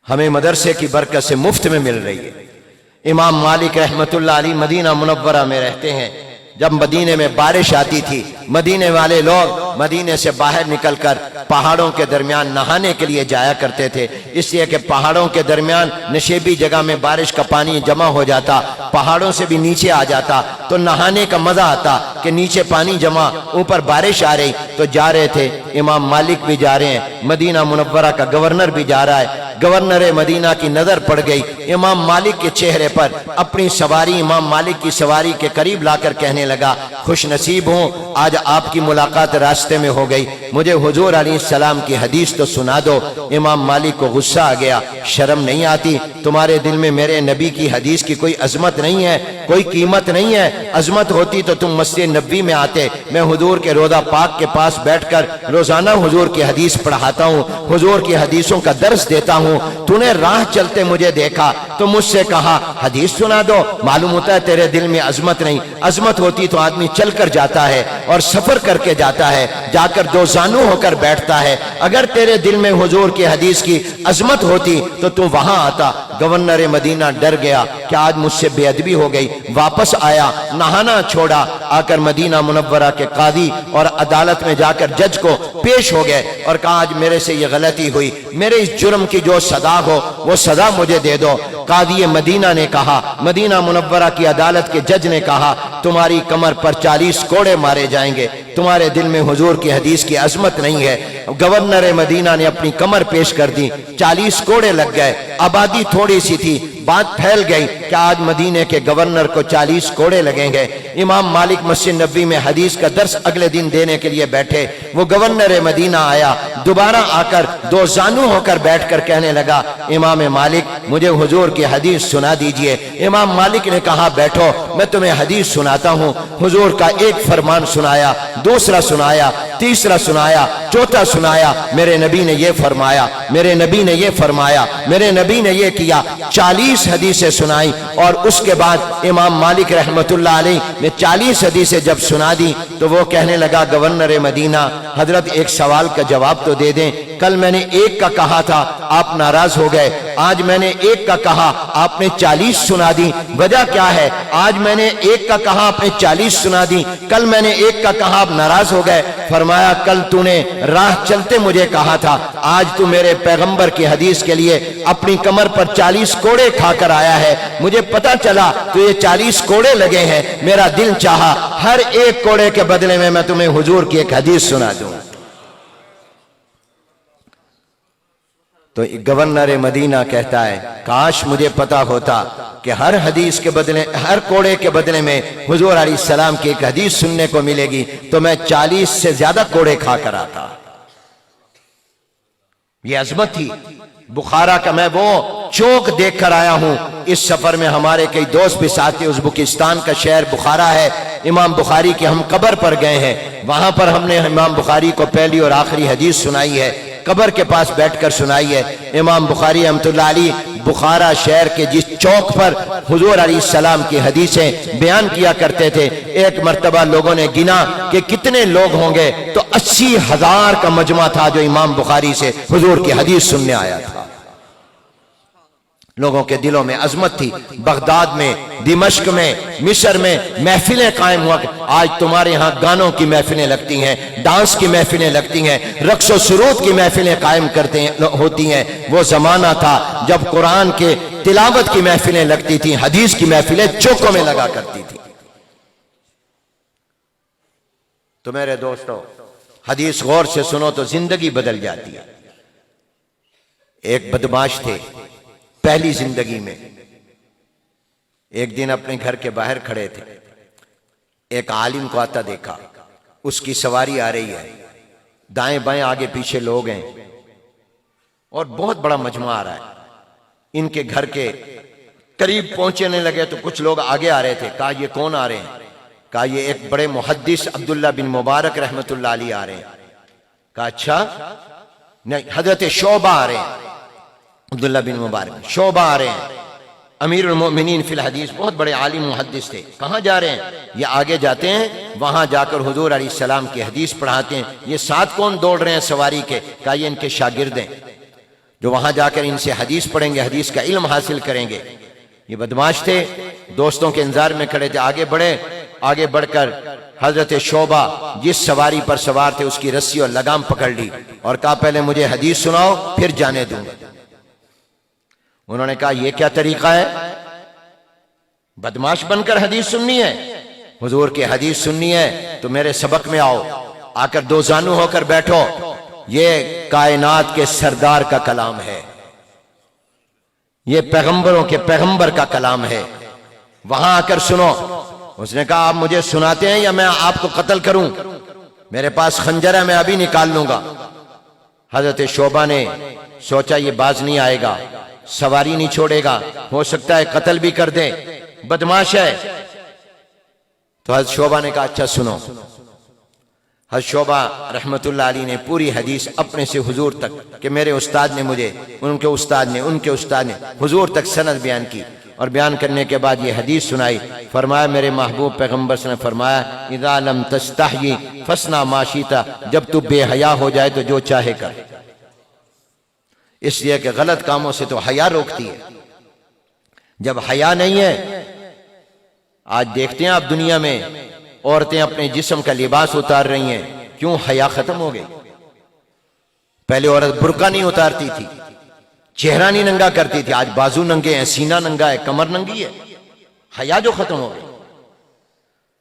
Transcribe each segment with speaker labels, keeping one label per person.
Speaker 1: ہمیں مدرسے کی برکت سے مفت میں مل رہی ہے۔ امام مالک رحمتullah علیہ مدینہ منورہ میں رہتے ہیں۔ جب مدینے میں بارش آتی تھی، مدینے والے لوگ مدینے سے باہر نکل کر پہاڑوں کے درمیان نہانے کے لیے جایا کرتے تھے، اس لیے کہ پہاڑوں کے درمیان نشیبی جگہ میں بارش کا پانی جمع ہو جاتا، پہاڑوں سے بھی نیچے آ جاتا تو نہانے کا مزہ آتا کہ نیچے پانی جمع، اوپر بارش آ رہی تو جا رہے تھے۔ امام مالک بھی جا رہے ہیں، مدینہ منورہ کا گورنر بھی جا رہا ہے۔ گورنر مدینہ کی نظر پڑ گئی امام مالک کے چہرے پر، اپنی سواری امام مالک کی سواری کے قریب لا کر کہنے لگا، خوش نصیب ہوں آج آپ کی ملاقات راستے میں ہو گئی، مجھے حضور علیہ السلام کی حدیث تو سنا دو۔ امام مالک کو غصہ آ گیا، شرم نہیں آتی تمہارے دل میں میرے نبی کی حدیث کی کوئی عظمت نہیں ہے، کوئی قیمت نہیں ہے؟ عظمت ہوتی تو تم مسجد نبوی میں آتے، میں حضور کے روضہ پاک کے پاس بیٹھ کر روزانہ حضور کی حدیث پڑھاتا ہوں، حضور کی حدیثوں کا درس دیتا ہوں۔ تو نے راہ چلتے مجھے دیکھا تو مجھ سے کہا حدیث سنا دو، معلوم ہوتا ہے تیرے دل میں عظمت نہیں۔ عظمت ہوتی تو آدمی چل کر جاتا ہے اور سفر کر کے جاتا ہے، جا کر دو زانو ہو کر بیٹھتا ہے۔ اگر تیرے دل میں حضور کی حدیث کی عظمت ہوتی تو وہاں آتا۔ گورنر مدینہ ڈر گیا کہ آج مجھ سے بے ادبی ہو گئی، واپس آیا، نہانا چھوڑا، آ کر مدینہ منورہ کے قاضی اور عدالت میں جا کر جج کو پیش ہو گئے اور کہا آج میرے سے یہ غلطی ہوئی، میرے اس جرم کی جو سزا ہو وہ سزا مجھے دے دو۔ قاضی مدینہ نے کہا، مدینہ منورہ کی عدالت کے جج نے کہا تمہاری کمر پر 40 کوڑے مارے جائیں گے، تمہارے دل میں حضور کی حدیث کی عظمت نہیں ہے۔ گورنر مدینہ نے اپنی کمر پیش کر دی، 40 کوڑے لگ گئے۔ آبادی تھوڑی سی تھی، بات پھیل گئی کہ آج مدینے کے گورنر کو 40 کوڑے لگیں گے۔ امام مالک مسجد نبوی میں حدیث کا درس اگلے دن دینے کے لیے بیٹھے، وہ گورنر مدینہ آیا، دوبارہ آ کر دو زانو ہو کر بیٹھ کر کہنے لگا امام مالک مجھے حضور کی حدیث سنا دیجئے۔ امام مالک نے کہا بیٹھو میں تمہیں حدیث سناتا ہوں۔ حضور کا ایک فرمان سنایا، دوسرا سنایا، تیسرا سنایا، چوتھا سنایا، میرے نبی نے یہ فرمایا، میرے نبی نے یہ فرمایا، میرے نبی نے یہ کیا۔ 40 حدیثیں سنائی اور اس کے بعد امام مالک رحمتullah علیہ نے 40 حدیثیں جب سنا دی تو وہ کہنے لگا گورنر مدینہ حضرت ایک سوال کا جواب تو دے دیں، کل میں نے ایک کا کہا تھا آپ ناراض ہو گئے، آج میں نے ایک کا کہا آپ نے 40 سنا دی، وجہ کیا ہے؟ آج میں نے ایک کا کہا آپ نے 40 سنا دی، کل میں نے ایک کا کہا آپ ناراض ہو گئے۔ فرمایا کل تو نے راہ چلتے مجھے کہا تھا، آج تو میرے پیغمبر کی حدیث کے لیے اپنی کمر پر 40 کوڑے کھا کر آیا ہے، مجھے پتا چلا تو یہ 40 کوڑے لگے ہیں، میرا دل چاہا ہر ایک کوڑے کے بدلے میں تمہیں حضور کی ایک حدیث سنا دوں۔ تو گورنر مدینہ کہتا ہے کاش مجھے پتا ہوتا کہ ہر حدیث کے بدلے، ہر کوڑے کے بدلے میں حضور علیہ السلام کی ایک حدیث سننے کو ملے گی تو میں 40 سے زیادہ کوڑے کھا کر آتا۔ یہ عظمت تھی۔ بخارا کا میں وہ چوک دیکھ کر آیا ہوں، اس سفر میں ہمارے کئی دوست بھی ساتھ تھے۔ ازبکستان کا شہر بخارا ہے، امام بخاری کی ہم قبر پر گئے ہیں، وہاں پر ہم نے امام بخاری کو پہلی اور آخری حدیث سنائی ہے، قبر کے پاس بیٹھ کر سنائی ہے۔ امام بخاری رحمتullah علیہ بخارا شہر کے جس چوک پر حضور علیہ السلام کی حدیثیں بیان کیا کرتے تھے، ایک مرتبہ لوگوں نے گنا کہ کتنے لوگ ہوں گے تو 80,000 کا مجمع تھا جو امام بخاری سے حضور کی حدیث سننے آیا تھا۔ لوگوں کے دلوں میں عظمت تھی۔ بغداد میں، دمشق میں، مصر میں محفلیں قائم ہوا۔ آج تمہارے ہاں گانوں کی محفلیں لگتی ہیں، ڈانس کی محفلیں لگتی ہیں، رقص و سرود کی محفلیں قائم ہوتی ہیں۔ وہ زمانہ تھا جب قرآن کے تلاوت کی محفلیں لگتی تھیں، حدیث کی محفلیں چوکوں میں لگا کرتی تھی۔ تو میرے دوستو حدیث غور سے سنو تو زندگی بدل جاتی ہے۔ ایک بدماش تھے پہلی زندگی میں، ایک دن اپنے گھر کے باہر کھڑے تھے، ایک عالم کو آتا دیکھا، اس کی سواری آ رہی ہے، دائیں بائیں آگے پیچھے لوگ ہیں اور بہت بڑا مجمع آ رہا ہے۔ ان کے گھر کے قریب پہنچنے لگے تو کچھ لوگ آگے آ رہے تھے، کہا یہ کون آ رہے ہیں؟ کہا یہ ایک بڑے محدث عبداللہ بن مبارک رحمتullah علیہ آ رہے ہیں۔ کہا اچھا، نہیں حضرت شعبہ آ رہے ہیں، عبداللہ بن مبارک شعبہ آ رہے ہیں، امیر المؤمنین فی الحدیث، بہت بڑے عالم محدث تھے۔ کہاں جا رہے ہیں؟ یہ آگے جاتے ہیں، وہاں جا کر حضور علیہ السلام کی حدیث پڑھاتے ہیں۔ یہ ساتھ کون دوڑ رہے ہیں سواری کے؟ کہا یہ ان کے شاگرد ہیں۔ جو وہاں جا کر ان سے حدیث پڑھیں گے، حدیث کا علم حاصل کریں گے۔ یہ بدماش تھے، دوستوں کے انتظار میں کھڑے تھے، آگے بڑھے، آگے بڑھ کر حضرت شعبہ جس سواری پر سوار تھے اس کی رسی اور لگام پکڑ لی اور کہا پہلے مجھے حدیث سناؤ پھر جانے دوں گا۔ انہوں نے کہا یہ کیا طریقہ ہے، بدماش بن کر حدیث سننی ہے؟ حضور کی حدیث سننی ہے تو میرے سبق میں آؤ، آ کر دو زانو ہو کر بیٹھو، یہ کائنات کے سردار کا کلام ہے، یہ پیغمبروں کے پیغمبر کا کلام ہے، وہاں آ کر سنو۔ اس نے کہا آپ مجھے سناتے ہیں یا میں آپ کو قتل کروں؟ میرے پاس خنجر ہے، میں ابھی نکال لوں گا۔ حضرت شعبہ نے سوچا یہ باز نہیں آئے گا، سواری نہیں چھوڑے گا، ہو سکتا ہے قتل بھی کر دے، بدماش ہے۔ تو حضرت شعبہ نے کہا اچھا سنو۔ حضرت شعبہ رحمت اللہ علیہ نے پوری حدیث اپنے سے حضور تک کہ میرے استاد نے مجھے، ان کے استاد نے، ان کے استاد نے، حضور تک سند بیان کی، اور بیان کرنے کے بعد یہ حدیث سنائی۔ فرمایا میرے محبوب پیغمبر صلی اللہ علیہ وسلم نے فرمایا اذا لم تستحی فاصنع ما شئت، جب تو بے حیا ہو جائے تو جو چاہے کر۔ اس لیے کہ غلط کاموں سے تو حیا روکتی ہے، جب حیا نہیں ہے۔ آج دیکھتے ہیں آپ دنیا میں عورتیں اپنے جسم کا لباس اتار رہی ہیں، کیوں؟ حیا ختم ہو گئی۔ پہلے عورت برقع نہیں اتارتی تھی، چہرہ نہیں ننگا کرتی تھی، آج بازو ننگے ہیں، سینہ ننگا ہے، کمر ننگی ہے، حیا جو ختم ہو گئی۔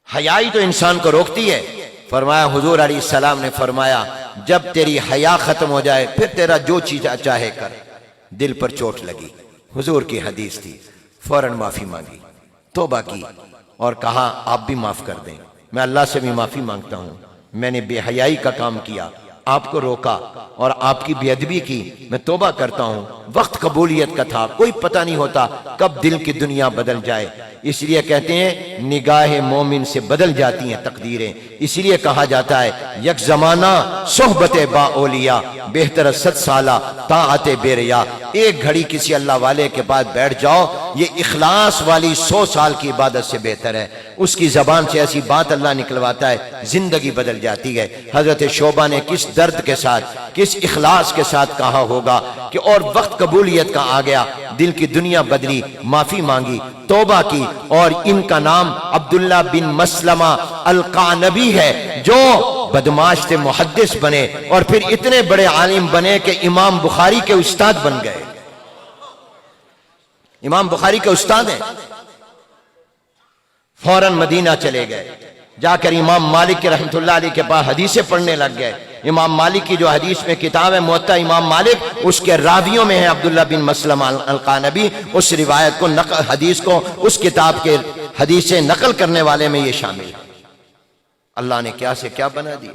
Speaker 1: حیا ہی تو انسان کو روکتی ہے۔ فرمایا حضور علیہ السلام نے فرمایا جب تیری حیا ختم ہو جائے پھر تیرا جو چیز چاہے کر۔ دل پر چوٹ لگی، حضور کی حدیث تھی، فوراً معافی مانگی، توبہ کی اور کہا آپ بھی معاف کر دیں، میں اللہ سے بھی معافی مانگتا ہوں، میں نے بے حیائی کا کام کیا، آپ کو روکا اور آپ کی بے ادبی کی، میں توبہ کرتا ہوں۔ وقت قبولیت کا تھا، کوئی پتہ نہیں ہوتا کب دل کی دنیا بدل جائے، اس لیے کہتے ہیں نگاہ مومن سے بدل جاتی ہیں تقدیریں۔ اس لیے کہا جاتا ہے یک زمانہ صحبت با اولیاء بہتر 100 سالہ طاعت بے ریا۔ ایک گھڑی کسی اللہ والے کے پاس بیٹھ جاؤ، یہ اخلاص والی 100 سال کی عبادت سے بہتر ہے۔ اس کی زبان سے ایسی بات اللہ نکلواتا ہے، زندگی بدل جاتی ہے۔ حضرت شعبہ نے کس درد کے ساتھ، کس اخلاص کے ساتھ کہا ہوگا کہ اور وقت قبولیت کا آ گیا، دل کی دنیا بدلی، معافی مانگی، توبہ کی، اور ان کا نام عبداللہ بن مسلمہ القعنبی ہے، جو بدماش سے محدث بنے اور پھر اتنے بڑے عالم بنے کہ امام بخاری کے استاد بن گئے۔ امام بخاری کے استاد ہیں۔ فوراً مدینہ چلے گئے، جا کر امام مالک رحمت اللہ علیہ کے پاس حدیثیں پڑھنے لگ گئے۔ امام مالک کی جو حدیث میں کتاب ہے موطا امام مالک، اس کے راویوں میں ہے عبداللہ بن مسلمہ القعنبی۔ اس روایت کو حدیث کو اس کتاب کے حدیثیں نقل کرنے والے میں یہ شامل ہے۔ اللہ نے کیا سے کیا بنا دیا،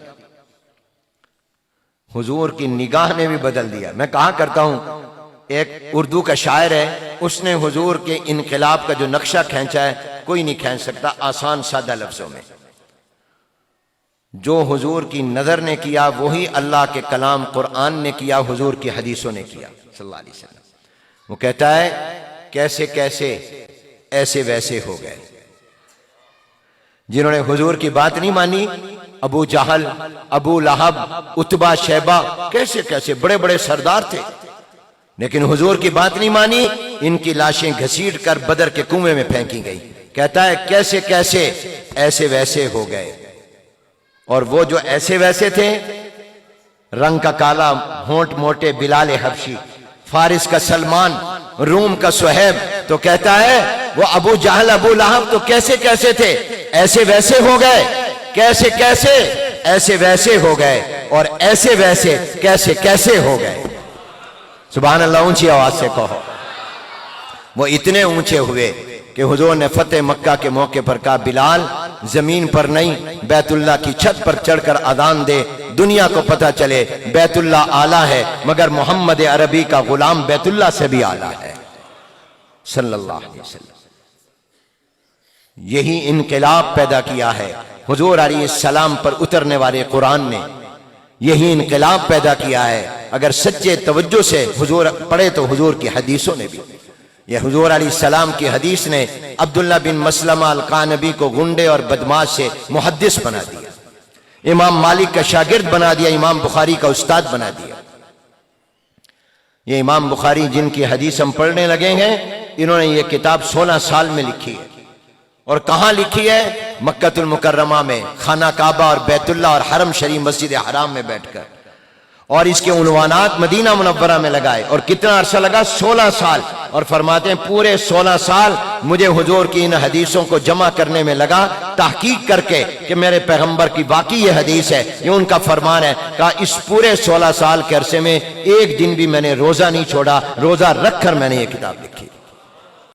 Speaker 1: حضور کی نگاہ نے بھی بدل دیا۔ میں کہا کرتا ہوں ایک اردو کا شاعر ہے، اس نے حضور کے انقلاب کا جو نقشہ کھینچا ہے کوئی نہیں کھینچ سکتا آسان سادہ لفظوں میں۔ جو حضور کی نظر نے کیا وہی اللہ کے کلام قرآن نے کیا، حضور کی حدیثوں نے کیا صلی اللہ علیہ وسلم۔ وہ کہتا ہے کیسے کیسے ایسے ویسے ہو گئے، جنہوں نے حضور کی بات نہیں مانی، ابو جہل، ابو لہب، عتبہ، شیبہ، کیسے کیسے بڑے بڑے سردار تھے، لیکن حضور کی بات نہیں مانی، ان کی لاشیں گھسیٹ کر بدر کے کنویں میں پھینکی گئی۔ کہتا ہے کیسے کیسے ایسے ویسے ہو گئے۔ اور وہ جو ایسے ویسے تھے، رنگ کا کالا، ہونٹ موٹے بلال حبشی، فارس کا سلمان، روم کا سہیب، تو کہتا ہے وہ ابو جہل، ابو لہب تو کیسے کیسے تھے، ایسے ویسے ہو گئے، کیسے کیسے ایسے ویسے ہو گئے، اور ایسے ویسے کیسے کیسے ہو گئے۔ سبحان اللہ، اونچی آواز سے کہو۔ وہ اتنے اونچے ہوئے کہ حضور نے فتح مکہ کے موقع پر کہا بلال زمین پر نہیں، بیت اللہ کی چھت پر چڑھ کر اذان دے، دنیا کو پتہ چلے بیت اللہ اعلیٰ ہے، مگر محمد عربی کا غلام بیت اللہ سے بھی اعلیٰ ہے صلی اللہ علیہ وسلم۔ یہی انقلاب پیدا کیا ہے حضور علیہ السلام پر اترنے والے قرآن نے، یہی انقلاب پیدا کیا ہے۔ اگر سچے توجہ سے حضور پڑھے تو حضور کی حدیثوں نے بھی، یہ حضور علیہ السلام کی حدیث نے عبداللہ بن مسلمہ القعنبی کو گنڈے اور بدماش سے محدث بنا دیا، امام مالک کا شاگرد بنا دیا، امام بخاری کا استاد بنا دیا۔ یہ امام بخاری جن کی حدیث ہم پڑھنے لگے ہیں، انہوں نے یہ کتاب 16 سال میں لکھی ہے۔ اور کہاں لکھی ہے؟ مکہ المکرمہ میں، خانہ کعبہ اور بیت اللہ اور حرم شریف مسجد حرام میں بیٹھ کر، اور اس کے عنوانات مدینہ منورہ میں لگائے۔ اور کتنا عرصہ لگا؟ 16 سال۔ اور فرماتے ہیں پورے 16 سال مجھے حضور کی ان حدیثوں کو جمع کرنے میں لگا، تحقیق کر کے کہ میرے پیغمبر کی واقعی یہ حدیث ہے، یہ ان کا فرمان ہے۔ کہا اس پورے 16 سال کے عرصے میں ایک دن بھی میں نے روزہ نہیں چھوڑا، روزہ رکھ کر میں نے یہ کتاب لکھی۔